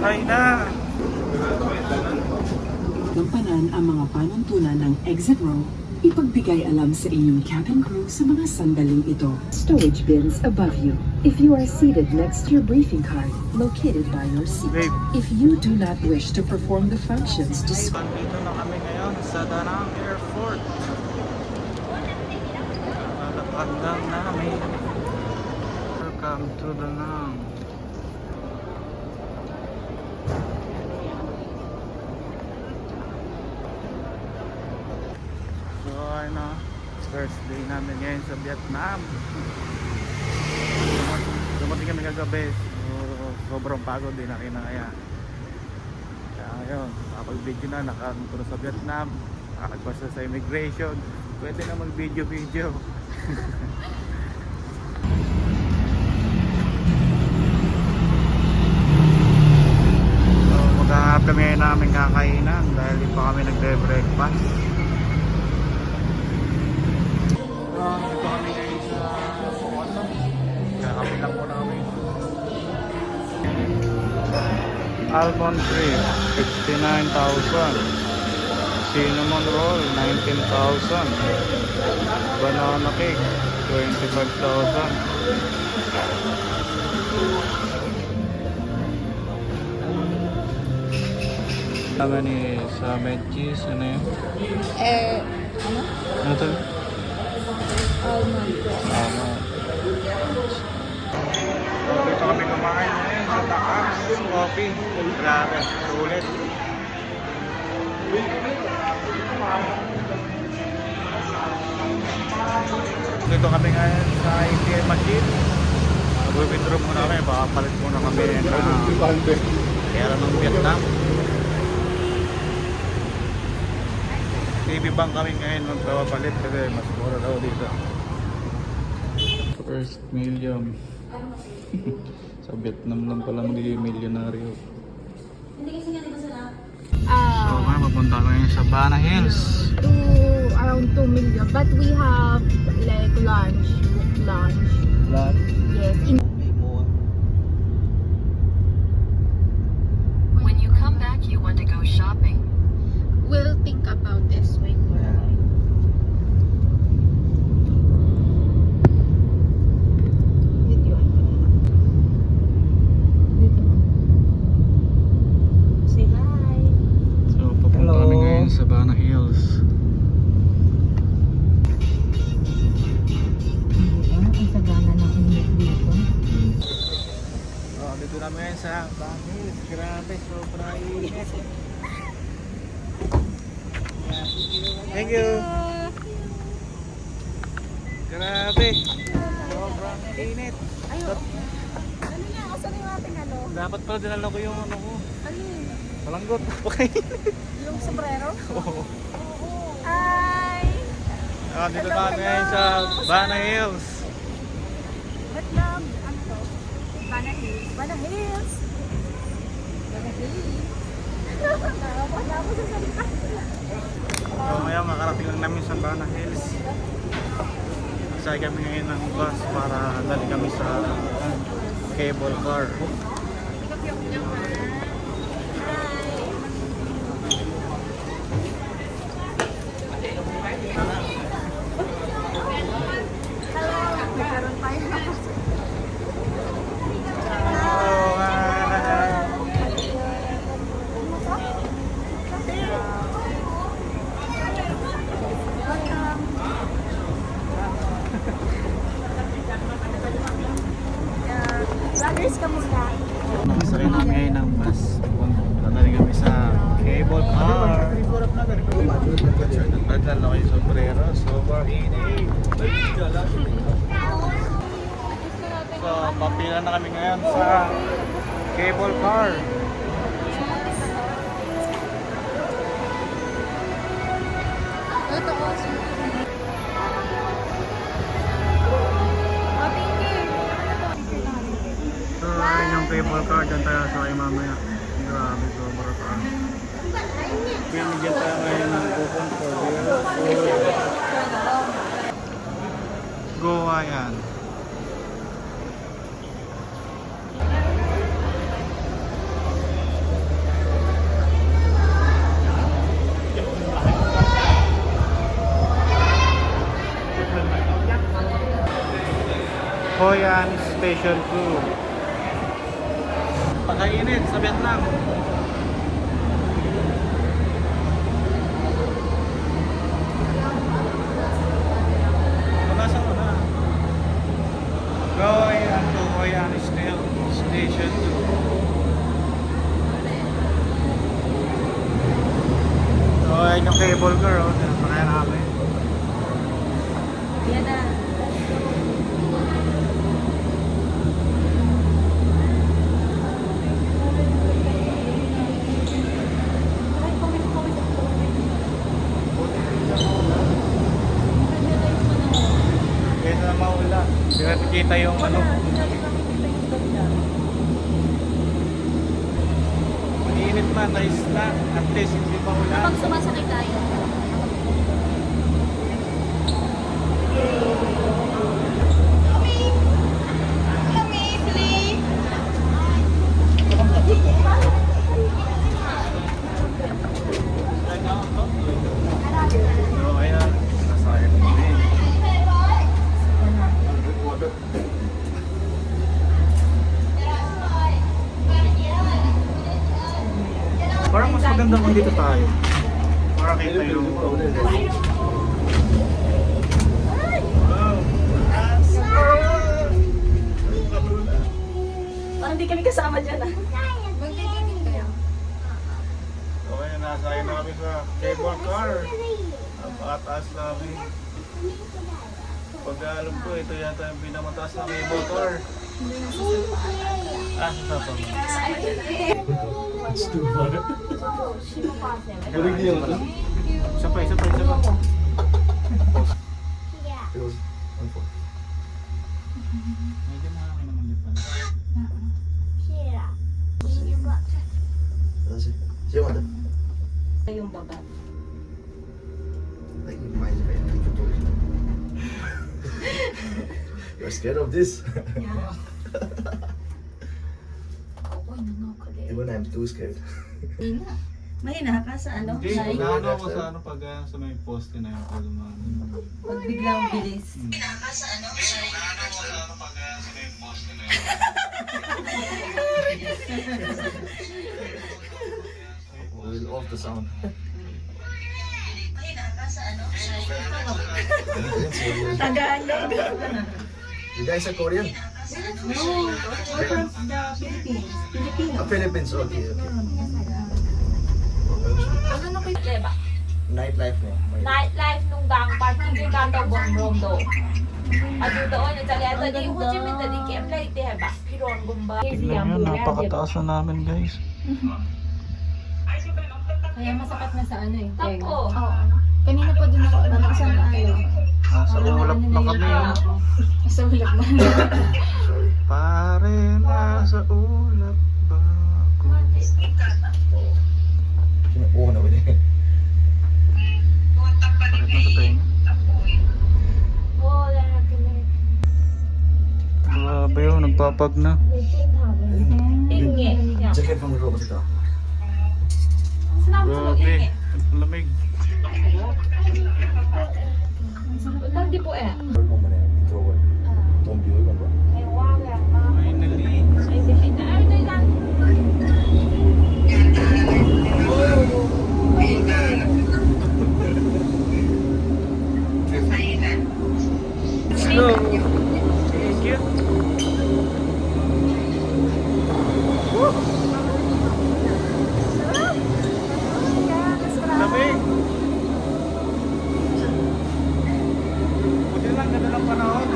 Sakay na! Gampanan ang mga panuntunan ng exit row, ipagbigay alam sa inyong cabin crew sa mga sandaling ito. Storage bins above you. If you are seated next to your briefing card, located by your seat. Babe. If you do not wish to perform the functions described. Dito na kami ngayon sa Danang Airport. Lalakad lang namin. Welcome to Danang. So ano, first day namin ngayon sa Vietnam. Dumating kami kagabi. So, sobrang pagod din na kinaya. Kaya ngayon, kapag-video na, nakapunta sa Vietnam, nakagpasa sa immigration, pwede na mag-video-video. So, maghahanap kami ngayon namin kakainan dahil di pa kami nagbe-breakfast. Dito kami ngayon sa Bukono. Kakapi lang muna kami. Almond cream, 59,000. Cinnamon roll, 19,000. Banana cake, 25,000. Tama ni sa cheese, ano yun? Ano? Ano to? Almond. Almond. Dito kami kumain ngayon sa taas. Coffee. Grabe. Sulit. Dito kami ngayon sa ATM machine. Mag-withdraw muna kami. Baka palit muna kami ng pera ng Vietnam. TV Bank kami ngayon magpapalit kasi mas mura daw dito. First million. Sa Vietnam lang pala magiging milyonaryo. So ngayon papunta kami sa Bana Hills. Around 2 million, but we have like lunch. Lahat? Yes. When you come back, you want to go shopping. We'll think about this way more. Say hi. So papunta kami ngayon sa Bana Hills. Ang sagana ng init dito. Dito namin ngayon sa Bana Hills. Grabe, sobrang init. Thank you. Grabe. Sobrang init. Ayun. Ano niya? Asan yung ating ano? Dapat pala dinala ko yung ano ko. Ano yun? Malanggot. Okay. Yung sombrero? Oo. Ay! Dito na kami ngayon sa Bana Hills. Vietnam. Ano to? Bana Hills. Bana Hills. Bana Hills. Nakapagod ako sa salita. So ngayon makarating lang namin sa Bana Hills. Sakay kami ngayon ng bus para dali kami sa cable car. Nagkaroon tayo ng vloggers ka muna. Nakasakay namin ngayon ng bus. Dali kami sa cable car. Nagdala ko yung sombrero. Sobrang init. So, papila na kami ngayon sa cable car. So, ayun yung cable car. Diyan tayo sa kayo mamaya. Grabe, sobra pa. Pinigyan tayo ngayon ng coupon for Goa yan. special crew. Pagkainit sa Vietnam. Nasa ko na. Going to Koyan Station 2. So, ayun yung cable car, oh. Nakaya namin. Yan na. Kaya na maulan. Hindi natin kita yung ano. Mainit man, nice na. At least hindi pa ulan. Kapag sumasakay tayo. So, ayan. Nasaya ko din. Parang mas maganda kung dito tayo. Para kita yung... Wow. Parang hindi kami kasama dyan ah. Magkikingin kayo. Okay, nasaya namin sa cable car. Napakataas namin. Pag alam ko, ito yata yung pinamataas na cable car. Ah, sa pa ba? It's too far. Balik niya ano? Isa pa, isa pa, isa pa. It was 1-4. Medyo mahangin naman dito. That's it. See you later. Yung baba. Like you might have been like You're scared of this? Uy, nanokali. Even I'm too scared. Mahina ka sa ano? Hindi, Like, naano ako sa ano pag sa may poste na yun. Pag pag biglang bilis. naano ako sa ano pag sa may poste na yun. We'll off the sound. Tagalog. You guys are Korean? No, we're from the Philippines. Filipino. Philippines, okay, okay. Ano na kayo, diba? Nightlife mo. Nightlife nung gang party yung kanto bombrong do. At yung doon, yung talaga, di Ho Chi Minh, di Kem Lai, di ba? Piron, gumba. Tignan nyo, napakataas na namin guys. Kaya masapat na sa ano eh. Tapo. Oo. Kanina pa din ako. Saan tayo? Nasa ulap na kami. Sa ulap na. Pare, nasa ulap ba ako? Oo na ba niya? Sakit na sa tenga. Oh, wala na kami. Grabe yun, nagpapag na. Inge. Jacket from the room dito. Sinabi ko, Grabe, inge. ang lamig. Utang di po eh. Room mo na yung drawer. Don't be oil ba? Ay, wow, yan. Finally. Ay, di na. Ay, di lang. Let's go. Thank you. Woo! Lamig. Buti lang, ganda ng panahon.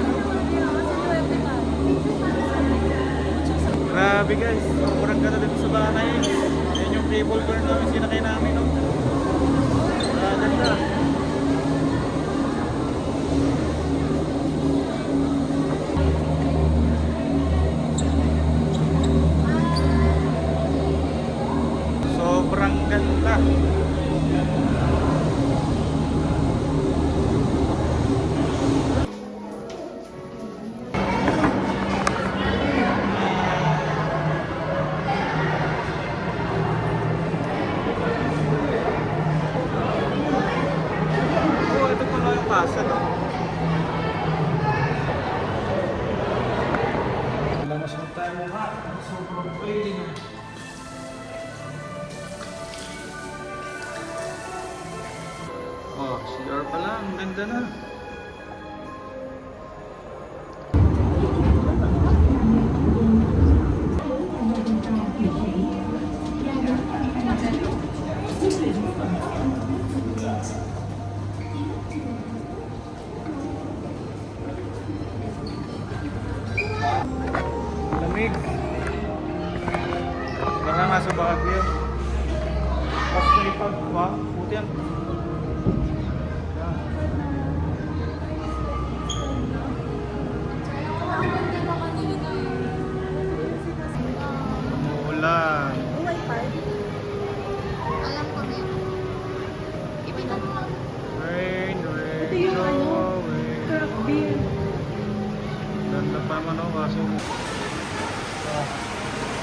Grabe guys, sobrang ganda dito sa Banay. Yan yung cable car namin, sinakay namin. No? Ganda. Sobrang ganda. Oh, ito pala yung basa, no? CR pala, ang ganda na. Lamig. Baka nga sa Baguio. Basta ipagpa, buti yan. Umuulan. Alam ko na yun. Ibitan mo lang. Rain, rain, Ito yung ano, rain. craft beer. Ganda pa naman ako kaso.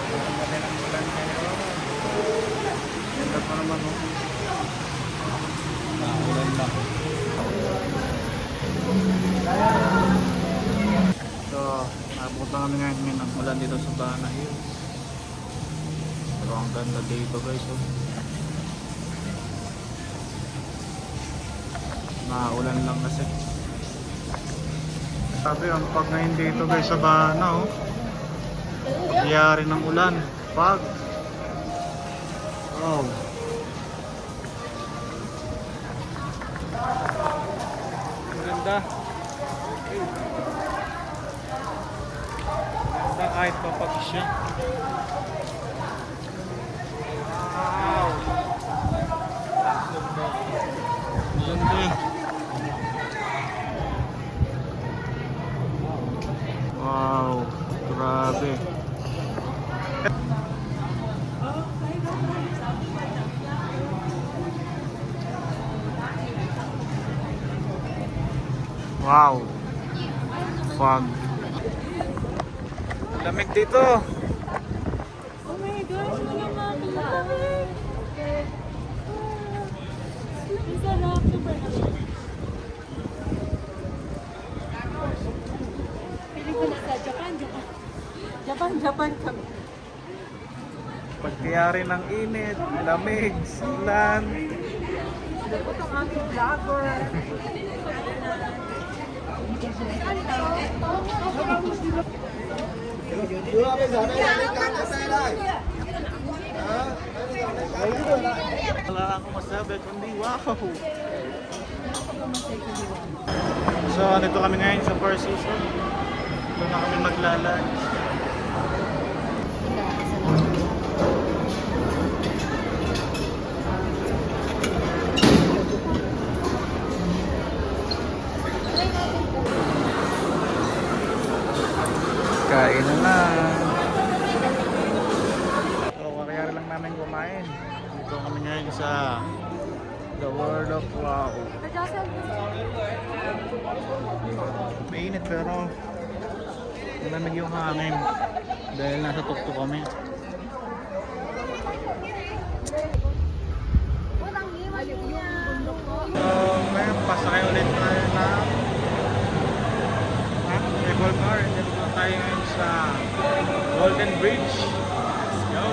Ang laki ng ulan ngayon. Ganda pa naman ako. Ulan lang. So, napunta kami ngayon ng ulan dito sa Bana Hills. Pero ang ganda dito guys. Oh. Naulan lang kasi. Sabi ang pag ngayon dito guys sa Bana oh. Nangyari ng ulan. Pag. Wow. Ang ganda. Ganda kahit papag siya. Wow. Ang ganda eh. Wow. Grabe. Wow. Fog. Lamig dito. Oh my gosh, mga makilamig. Ang sarap. Super lamig. Piling ko na sa Japan kami. Pagkayari ng init, lamig, ulan. Dapat ang aming vlogger. Wala akong masabi kundi wow. So nito kami ngayon sa Four Seasons. Ito na kami maglalunch. Kain na na. So, kakayari lang namin kumain. Dito kami ngayon sa The World of Wow. Mainit pero malamig yung hangin dahil nasa tuktok kami. So, ngayon pasakay ulit tayo na cable car. Dito na tayo ngayon sa Golden Bridge. Let's go!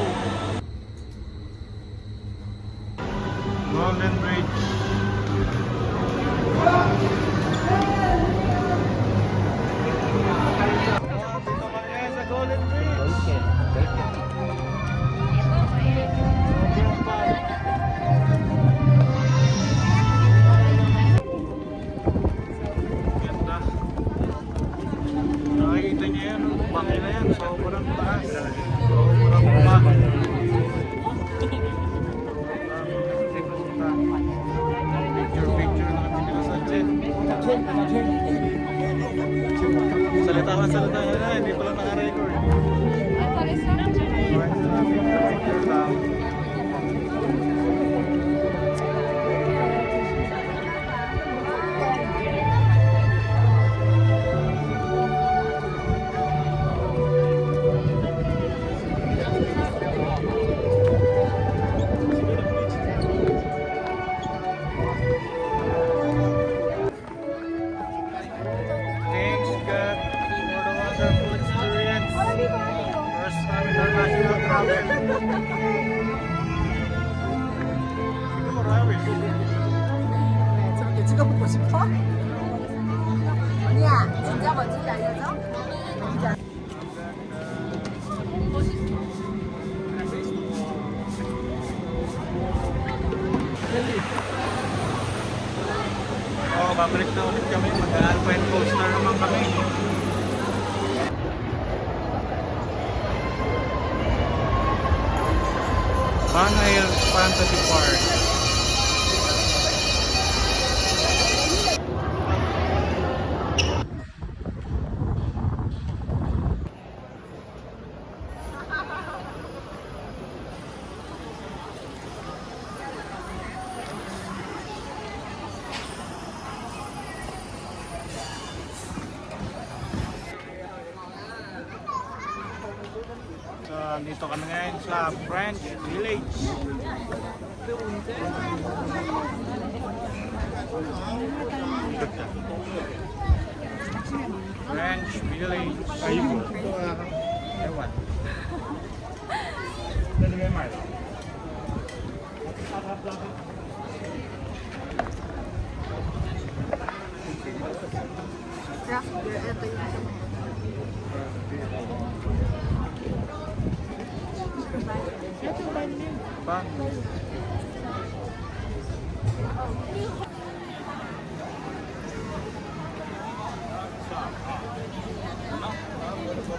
Golden Bridge. Dito kami ngayon sa Golden Bridge. Sobrang bad. Ganda. Nakikita niyo yan, bangin na yan, sobrang taas. Sobrang bangin. Picture na kami nila sa jet. Salita ka, salita ka. Hindi pala naka-record. Picture lang. Thanks God for the wonderful experience. First time international travel. Sige, marami. 这个不是泡。呀，新加坡进来的走。 Oh, babalik na ulit kami. Mag-Alpine Coaster naman kami. Panay Fantasy Park. So, dito kami ngayon sa French Village. French Village. Ayun. Ewan. Craft beer, ito yung Pa?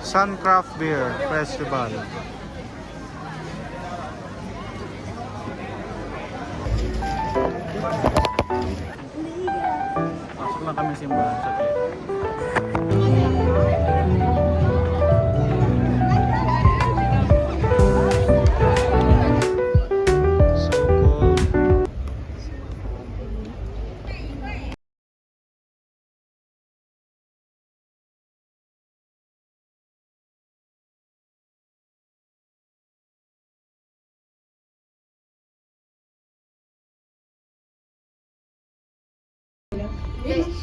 Suncraft Beer Festival. Pasok lang kami simbahan sa gate. So cool.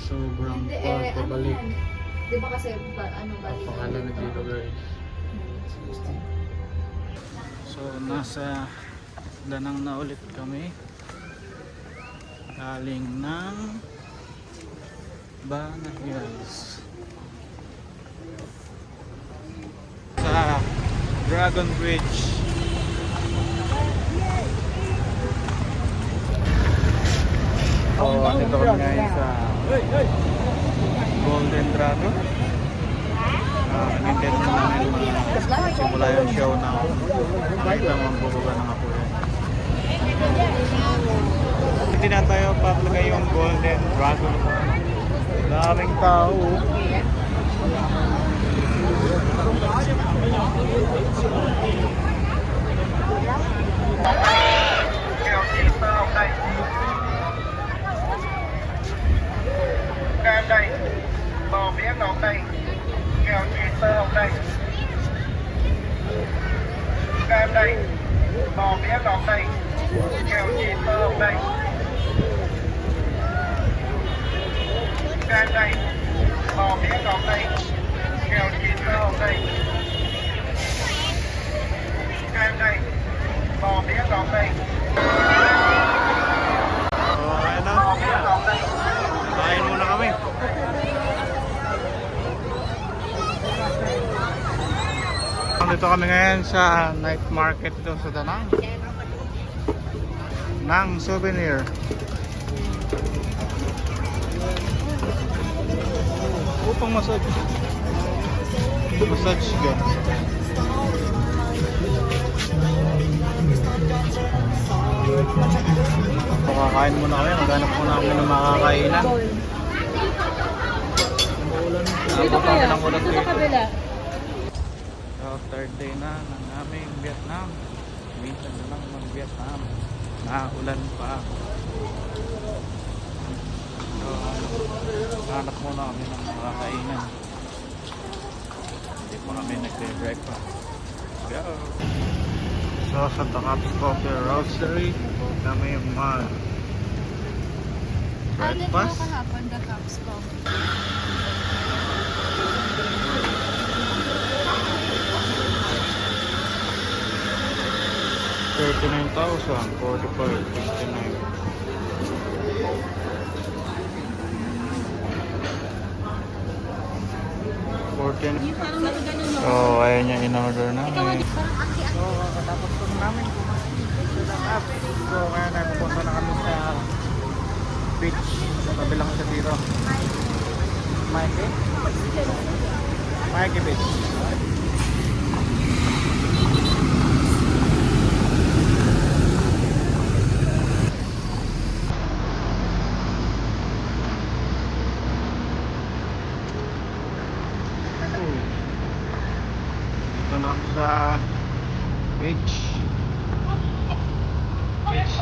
Sobrang pabalik. Di ba kasi, ano, balik? Pakalamig dito guys. So nasa Danang na ulit kami. Galing ng Bana Hills. Sa Dragon Bridge. So dito kami ngayon sa Golden Dragon. Nag-intend na namin simula yung show na biglang magbubuga ng apoy. Hindi na tayo paplagay yung Golden Dragon. Daming tao. Cam đây, bò bía ngọt đây, kẹo cheese tơ hồng đây. Cam đây, bò bía ngọt đây, kẹo cheese tơ hồng đây. Cam đây, bò bía ngọt đây, kẹo cheese tơ hồng đây. Cam đây, bò bía ngọt đây. Bò bía ngọt đây. Kain muna kami. Dito kami ngayon sa night market dito sa Danang. Nang souvenir. Upang massage. Massage ka. Kakain muna kami. Maghanap muna kami ng makakainan. Dito kaya? Dito sa kabila. So, third day na ng aming Vietnam. Minsan na lang ng Vietnam. Naulan pa. So, hanap muna kami ng makakainan. Hindi pa kami nagbe-breakfast. Go! So, sa Takap's Coffee Roastery, kami mag breakfast. kahapon, the cups coffee. $39,000, $45,000, $59,000. 14. So, ayun yung in-order namin. So, katapos po namin kumain sa app. So, kaya napupunta na kami sa beach. Sa tabi lang siya dito. Mikey Beach. Ito na ako sa beach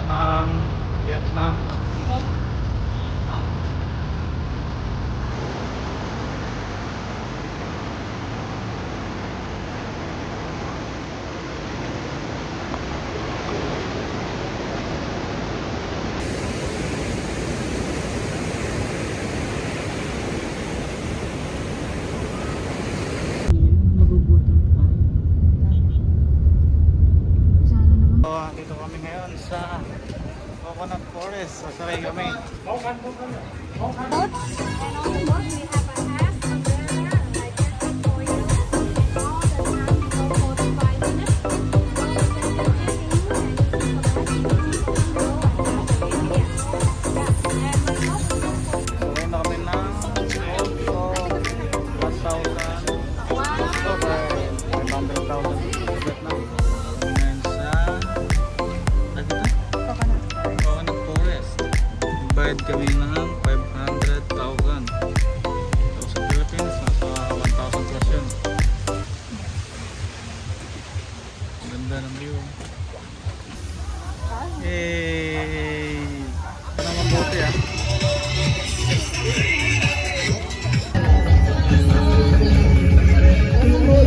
ng Vietnam. So, dito kami ngayon sa Coconut Forest. Sasakay kami. Sakay na kami ng also 1,000 over 500,000 Vietnam. Ngayon sa Coconut Forest. Bayad kami ng 500,000. So sa Philippines, nasa 1,000 plus yun. Ganda ng view. Hey!